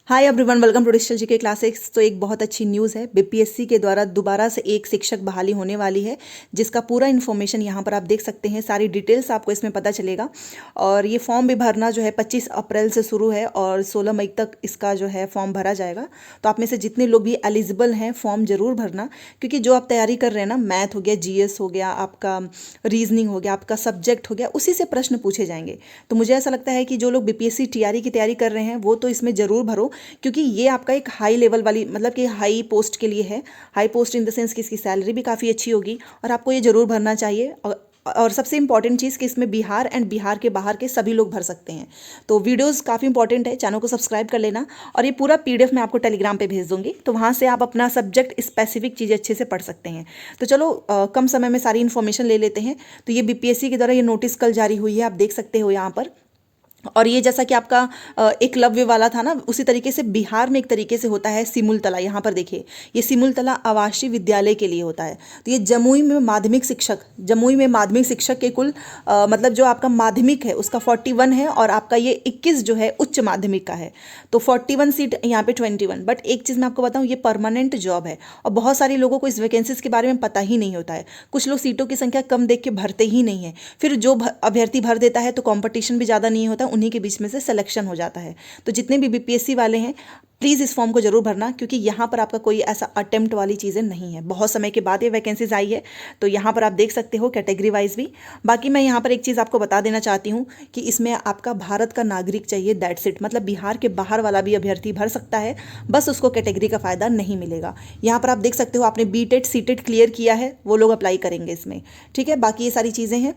Hi everyone, welcome to digital GK classes. तो एक बहुत अच्छी न्यूज़ है, बीपीएससी के द्वारा दोबारा से एक शिक्षक बहाली होने वाली है, जिसका पूरा इन्फॉर्मेशन यहाँ पर आप देख सकते हैं। सारी डिटेल्स आपको इसमें पता चलेगा। और ये फॉर्म भी भरना जो है 25 अप्रैल से शुरू है और 16 मई तक इसका जो है फॉर्म भरा जाएगा। तो आप में से जितने लोग भी एलिजिबल हैं फॉर्म जरूर भरना, क्योंकि जो आप तैयारी कर रहे हैं ना, मैथ हो गया, जीएस हो गया, आपका रीजनिंग हो गया, आपका सब्जेक्ट हो गया, उसी से प्रश्न पूछे जाएंगे। तो मुझे ऐसा लगता है कि जो लोग बीपीएससी टीआरई की तैयारी कर रहे हैं वो तो इसमें ज़रूर भरो, क्योंकि ये आपका एक हाई लेवल वाली, मतलब कि हाई पोस्ट के लिए है। High post in the sense कि इसकी सैलरी भी काफ़ी अच्छी होगी और आपको ये जरूर भरना चाहिए। और सबसे इंपॉर्टेंट चीज़ कि इसमें बिहार एंड बिहार के बाहर के सभी लोग भर सकते हैं। तो वीडियोस काफ़ी इंपॉर्टेंट है, चैनल को सब्सक्राइब कर लेना। और ये पूरा पीडीएफ मैं आपको टेलीग्राम पे भेज दूंगी, तो वहाँ से आप अपना सब्जेक्ट स्पेसिफिक चीज़ें अच्छे से पढ़ सकते हैं। तो चलो कम समय में सारी इन्फॉर्मेशन ले लेते हैं। तो ये बीपीएससी के द्वारा ये नोटिस कल जारी हुई है, आप देख सकते हो यहाँ पर। और ये जैसा कि आपका एकलव्य वाला था ना, उसी तरीके से बिहार में एक तरीके से होता है सिमुलतला। यहाँ पर देखिए, ये सिमुलतला आवासीय विद्यालय के लिए होता है। तो ये जमुई में माध्यमिक शिक्षक के कुल मतलब जो आपका माध्यमिक है उसका 41 है, और आपका ये 21 जो है उच्च माध्यमिक का है। तो 41 सीट, यहाँ पे 21। बट एक चीज़ मैं आपको बताऊँ, ये परमानेंट जॉब है और बहुत सारे लोगों को इस वैकेंसीज के बारे में पता ही नहीं होता है। कुछ लोग सीटों की संख्या कम देख के भरते ही नहीं है, फिर जो अभ्यर्थी भर देता है तो कंपटीशन भी ज़्यादा नहीं होता, उन्हीं के बीच में से सिलेक्शन हो जाता है। तो जितने भी बीपीएससी वाले हैं प्लीज़ इस फॉर्म को जरूर भरना, क्योंकि यहाँ पर आपका कोई ऐसा अटेम्प्ट वाली चीज़ें नहीं है। बहुत समय के बाद ये वैकेंसीज आई है, तो यहाँ पर आप देख सकते हो कैटेगरी वाइज भी। बाकी मैं यहाँ पर एक चीज़ आपको बता देना चाहती हूँ कि इसमें आपका भारत का नागरिक चाहिए, दैट्स इट। मतलब बिहार के बाहर वाला भी अभ्यर्थी भर सकता है, बस उसको कैटेगरी का फ़ायदा नहीं मिलेगा। यहाँ पर आप देख सकते हो, आपने बीटेड सीटेड क्लियर किया है वो लोग अप्लाई करेंगे इसमें, ठीक है। बाकी ये सारी चीज़ें हैं।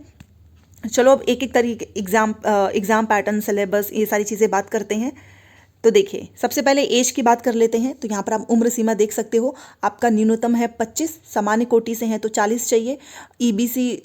चलो अब एक एक तरीके एग्ज़ाम पैटर्न, सिलेबस, ये सारी चीज़ें बात करते हैं। तो देखिए, सबसे पहले एज की बात कर लेते हैं। तो यहाँ पर आप उम्र सीमा देख सकते हो, आपका न्यूनतम है 25, सामान्य कोटि से हैं तो 40 चाहिए। ईबीसी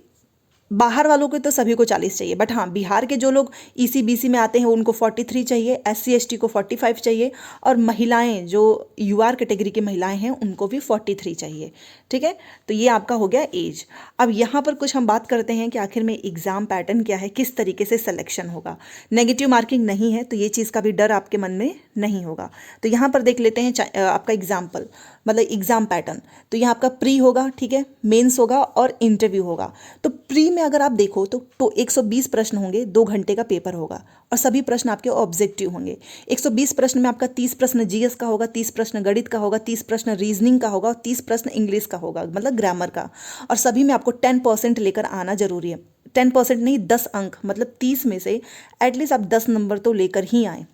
बाहर वालों के तो सभी को 40 चाहिए, बट हाँ, बिहार के जो लोग ईसीबीसी में आते हैं उनको 43 चाहिए, एससी एसटी को 45 चाहिए, और महिलाएं जो यूआर कैटेगरी की महिलाएं हैं उनको भी 43 चाहिए, ठीक है। तो ये आपका हो गया एज। अब यहाँ पर कुछ हम बात करते हैं कि आखिर में एग्ज़ाम पैटर्न क्या है, किस तरीके से सिलेक्शन होगा। नेगेटिव मार्किंग नहीं है, तो ये चीज़ का भी डर आपके मन में नहीं होगा। तो यहाँ पर देख लेते हैं आपका एग्जाम्पल, मतलब एग्ज़ाम पैटर्न। तो यहाँ आपका प्री होगा, ठीक है, मेंस होगा और इंटरव्यू होगा। तो प्री में अगर आप देखो तो 120 प्रश्न होंगे, 2 घंटे का पेपर होगा और सभी प्रश्न आपके ऑब्जेक्टिव होंगे। 120 प्रश्न में आपका 30 प्रश्न जीएस का होगा, 30 प्रश्न गणित का होगा, 30 प्रश्न रीजनिंग का होगा और 30 प्रश्न इंग्लिश का होगा, मतलब ग्रामर का। और सभी में आपको 10% लेकर आना जरूरी है। 10% नहीं, 10 अंक, मतलब 30 में से एटलीस्ट आप 10 नंबर तो लेकर ही आए,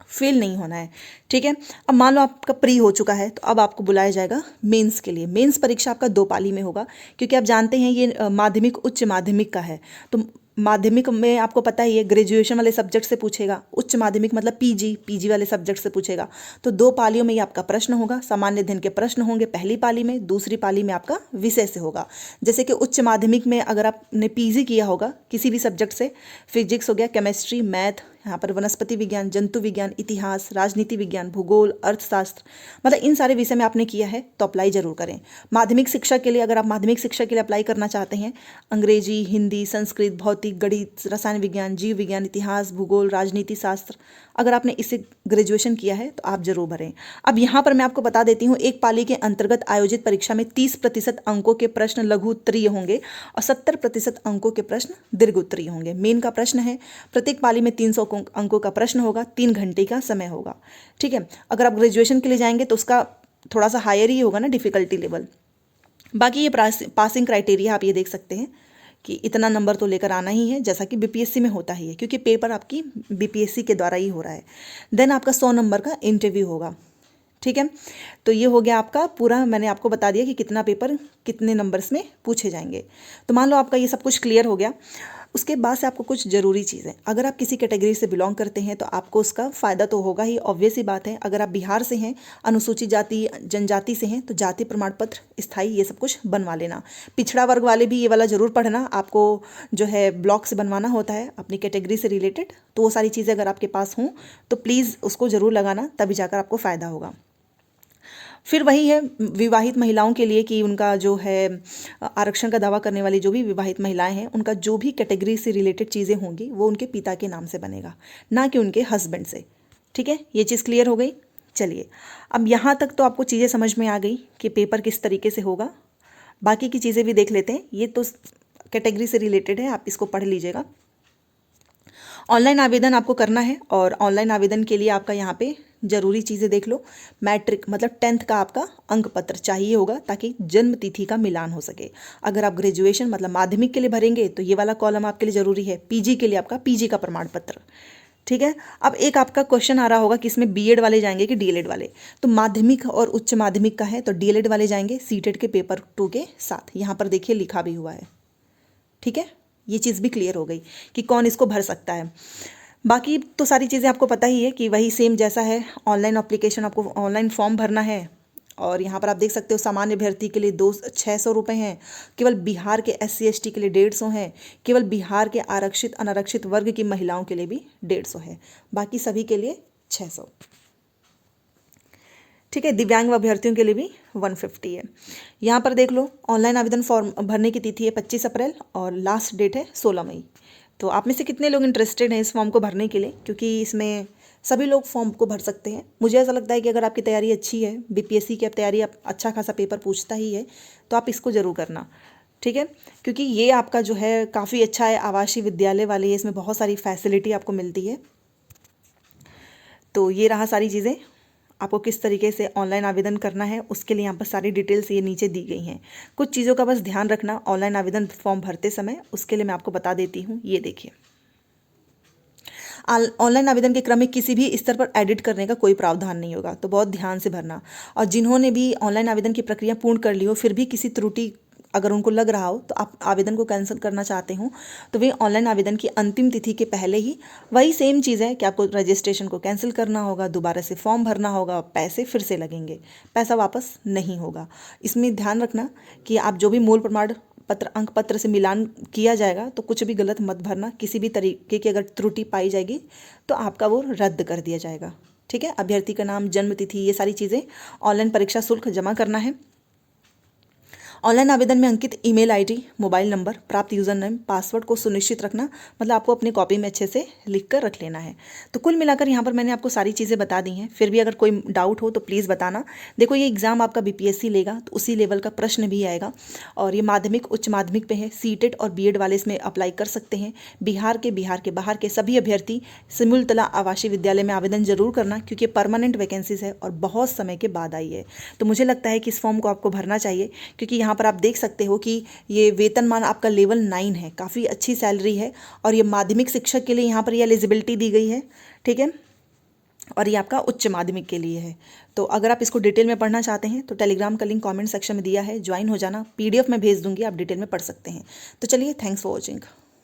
फेल नहीं होना है, ठीक है। अब मान लो आपका प्री हो चुका है, तो अब आपको बुलाया जाएगा मेंस के लिए। मेंस परीक्षा आपका 2 पाली में होगा, क्योंकि आप जानते हैं ये माध्यमिक उच्च माध्यमिक का है। तो माध्यमिक में आपको पता ही है ग्रेजुएशन वाले सब्जेक्ट से पूछेगा, उच्च माध्यमिक मतलब पीजी वाले सब्जेक्ट से पूछेगा। तो 2 पालियों में ये आपका प्रश्न होगा। सामान्य अध्ययन के प्रश्न होंगे पहली पाली में, दूसरी पाली में आपका विषय से होगा। जैसे कि उच्च माध्यमिक में अगर आपने पीजी किया होगा किसी भी सब्जेक्ट से, फिजिक्स हो गया, केमिस्ट्री, मैथ, यहाँ पर वनस्पति विज्ञान, जंतु विज्ञान, इतिहास, राजनीति विज्ञान, भूगोल, अर्थशास्त्र, मतलब इन सारे विषय में आपने किया है तो अप्लाई जरूर करें। माध्यमिक शिक्षा के लिए, अगर आप माध्यमिक शिक्षा के लिए अप्लाई करना चाहते हैं, अंग्रेजी, हिंदी, संस्कृत, भौतिक, गणित, रसायन विज्ञान, जीव विज्ञान, इतिहास, भूगोल, राजनीति शास्त्र, अगर आपने इससे ग्रेजुएशन किया है तो आप जरूर भरें। अब यहाँ पर मैं आपको बता देती हूँ, एक पाली के अंतर्गत आयोजित परीक्षा में 30% अंकों के प्रश्न लघु उत्तरीय होंगे और 70% अंकों के प्रश्न दीर्घ उत्तरीय होंगे। मेन का प्रश्न है, प्रत्येक पाली में 300 अंकों का प्रश्न होगा, 3 घंटे का समय होगा, ठीक है। अगर आप ग्रेजुएशन के लिए जाएंगे तो उसका थोड़ा सा हायर ही होगा ना डिफिकल्टी लेवल। बाकी ये पासिंग क्राइटेरिया आप ये देख सकते हैं कि इतना नंबर तो लेकर आना ही है, जैसा कि बीपीएससी में होता ही है, क्योंकि पेपर आपकी बीपीएससी के द्वारा ही हो रहा है। देन आपका 100 नंबर का इंटरव्यू होगा, ठीक है। तो ये हो गया आपका पूरा, मैंने आपको बता दिया कि कितना पेपर कितने नंबर्स में पूछे जाएंगे। तो मान लो आपका ये सब कुछ क्लियर हो गया। उसके बाद से आपको कुछ ज़रूरी चीज़ें, अगर आप किसी कैटेगरी से बिलोंग करते हैं तो आपको उसका फ़ायदा तो होगा ही, ऑब्वियस ही बात है। अगर आप बिहार से हैं, अनुसूचित जाति जनजाति से हैं, तो जाति प्रमाण पत्र स्थायी ये सब कुछ बनवा लेना। पिछड़ा वर्ग वाले भी ये वाला ज़रूर पढ़ना, आपको जो है ब्लॉक से बनवाना होता है अपनी कैटेगरी से रिलेटेड। तो वो सारी चीज़ें अगर आपके पास हों तो प्लीज़ उसको ज़रूर लगाना, तभी जाकर आपको फ़ायदा होगा। फिर वही है विवाहित महिलाओं के लिए कि उनका जो है आरक्षण का दावा करने वाली जो भी विवाहित महिलाएं हैं, उनका जो भी कैटेगरी से रिलेटेड चीज़ें होंगी वो उनके पिता के नाम से बनेगा, ना कि उनके हस्बैंड से। ठीक है, ये चीज़ क्लियर हो गई। चलिए, अब यहाँ तक तो आपको चीज़ें समझ में आ गई कि पेपर किस तरीके से होगा। बाकी की चीज़ें भी देख लेते हैं, ये तो कैटेगरी से रिलेटेड है, आप इसको पढ़ लीजिएगा। ऑनलाइन आवेदन आपको करना है और ऑनलाइन आवेदन के लिए आपका यहाँ पे ज़रूरी चीज़ें देख लो। मैट्रिक मतलब 10th का आपका अंक पत्र चाहिए होगा ताकि जन्म तिथि का मिलान हो सके। अगर आप ग्रेजुएशन मतलब माध्यमिक के लिए भरेंगे तो ये वाला कॉलम आपके लिए ज़रूरी है। पीजी के लिए आपका पीजी का प्रमाण पत्र, ठीक है। अब एक आपका क्वेश्चन आ रहा होगा कि इसमें बीएड वाले जाएंगे कि डीएलएड वाले। तो माध्यमिक और उच्च माध्यमिक का है तो डीएलएड वाले जाएंगे सीटेट के पेपर 2 के साथ। यहाँ पर देखिए लिखा भी हुआ है, ठीक है। ये चीज़ भी क्लियर हो गई कि कौन इसको भर सकता है। बाकी तो सारी चीज़ें आपको पता ही है कि वही सेम जैसा है। ऑनलाइन एप्लीकेशन, आपको ऑनलाइन फॉर्म भरना है और यहाँ पर आप देख सकते हो सामान्य अभ्यर्थी के लिए 600 रुपये हैं। केवल बिहार के SC ST के लिए 150 हैं। केवल बिहार के आरक्षित अनारक्षित वर्ग की महिलाओं के लिए भी 150 है। बाकी सभी के लिए 600, ठीक है। दिव्यांग अभ्यर्थियों के लिए भी 150 है। यहाँ पर देख लो, ऑनलाइन आवेदन फॉर्म भरने की तिथि है 25 अप्रैल और लास्ट डेट है 16 मई। तो आप में से कितने लोग इंटरेस्टेड हैं इस फॉर्म को भरने के लिए, क्योंकि इसमें सभी लोग फॉर्म को भर सकते हैं। मुझे ऐसा लगता है कि अगर आपकी तैयारी अच्छी है, BPSC की तैयारी, आप अच्छा खासा पेपर पूछता ही है, तो आप इसको ज़रूर करना, ठीक है। क्योंकि ये आपका जो है काफ़ी अच्छा है, आवासीय विद्यालय वाले, इसमें बहुत सारी फैसिलिटी आपको मिलती है। तो ये रहा सारी चीज़ें। आपको किस तरीके से ऑनलाइन आवेदन करना है उसके लिए यहाँ पर सारी डिटेल्स ये नीचे दी गई हैं। कुछ चीज़ों का बस ध्यान रखना ऑनलाइन आवेदन फॉर्म भरते समय, उसके लिए मैं आपको बता देती हूँ। ये देखिए, ऑनलाइन आवेदन के क्रम में किसी भी स्तर पर एडिट करने का कोई प्रावधान नहीं होगा, तो बहुत ध्यान से भरना। और जिन्होंने भी ऑनलाइन आवेदन की प्रक्रिया पूर्ण कर ली हो, फिर भी किसी त्रुटि अगर उनको लग रहा हो तो आप आवेदन को कैंसिल करना चाहते हो, तो वे ऑनलाइन आवेदन की अंतिम तिथि के पहले ही, वही सेम चीज़ है कि आपको रजिस्ट्रेशन को कैंसिल करना होगा, दोबारा से फॉर्म भरना होगा, पैसे फिर से लगेंगे, पैसा वापस नहीं होगा। इसमें ध्यान रखना कि आप जो भी मूल प्रमाण पत्र अंक पत्र से मिलान किया जाएगा तो कुछ भी गलत मत भरना। किसी भी तरीके की अगर त्रुटि पाई जाएगी तो आपका वो रद्द कर दिया जाएगा, ठीक है। अभ्यर्थी का नाम, जन्म तिथि, ये सारी चीज़ें, ऑनलाइन परीक्षा शुल्क जमा करना है। ऑनलाइन आवेदन में अंकित ईमेल आईडी, मोबाइल नंबर, प्राप्त यूज़र नेम, पासवर्ड को सुनिश्चित रखना, मतलब आपको अपनी कॉपी में अच्छे से लिख कर रख लेना है। तो कुल मिलाकर यहाँ पर मैंने आपको सारी चीज़ें बता दी हैं। फिर भी अगर कोई डाउट हो तो प्लीज़ बताना। देखो, ये एग्ज़ाम आपका BPSC लेगा तो उसी लेवल का प्रश्न भी आएगा और ये माध्यमिक उच्च माध्यमिक पे है। सीटेट और बीएड वाले इसमें अप्लाई कर सकते हैं। बिहार के बाहर के सभी अभ्यर्थी सिमुलतला आवासीय विद्यालय में आवेदन जरूर करना, क्योंकि परमानेंट वैकेंसीज है और बहुत समय के बाद आई है। तो मुझे लगता है कि इस फॉर्म को आपको भरना चाहिए, क्योंकि यहाँ पर आप देख सकते हो कि ये वेतनमान आपका लेवल 9 है, काफ़ी अच्छी सैलरी है और ये माध्यमिक शिक्षक के लिए यहाँ पर ये एलिजिबिलिटी दी गई है, ठीक है। और ये आपका उच्च माध्यमिक के लिए है। तो अगर आप इसको डिटेल में पढ़ना चाहते हैं तो टेलीग्राम का लिंक कमेंट सेक्शन में दिया है, ज्वाइन हो जाना। PDF में भेज दूंगी, आप डिटेल में पढ़ सकते हैं। तो चलिए, थैंक्स फॉर वॉचिंग।